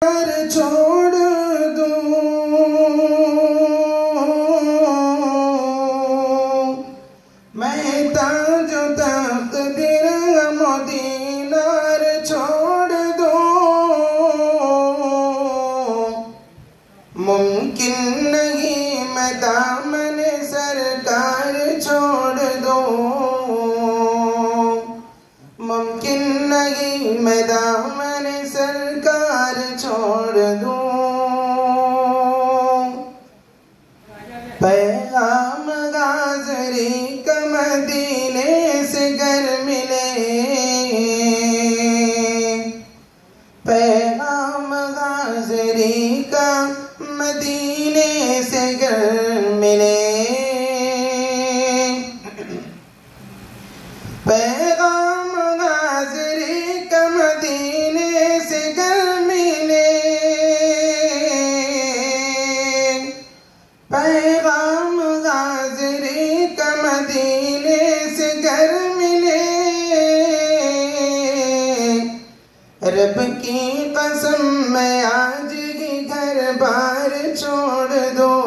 छोड़ दूं मैं ताजो तकदीर मदीनार छोड़ दूं मुमकिन नहीं मैं दामन सरकार छोड़ दूं मुमकिन नहीं मैं दामन सरकार छोड़ दूं पैगाम गाज़री का मदीने से घर मिले पैगाम गाज़री का मदीने से घर मिले पैगाम गाज़री का मदीने से घर मिले पैगाम गाज़री का मदीने से घर मिले रब की कसम मैं आज ही घर बार छोड़ दूं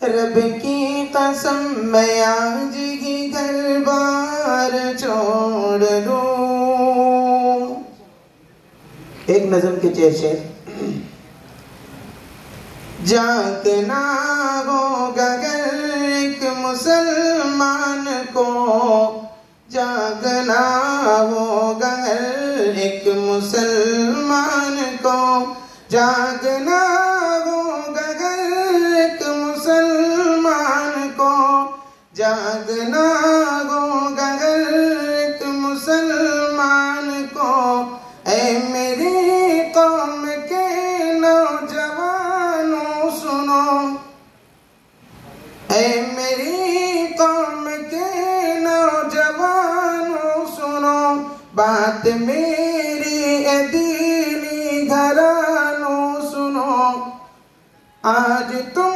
रब की कसम मैं आज ही घर बार छोड़ दूं। एक नज़म के शेर जागना होगा अगर एक मुसलमान को जागना होगा अगर एक मुसलमान को जागना होगा अगर एक मुसलमान को जागना होगा अगर एक मुसलमान को ऐ मेरी कौम के नौजवानों सुनो ऐ मेरी कौम के नौजवानों सुनो बात मेरी दीनी घरानों सुनो आज तुम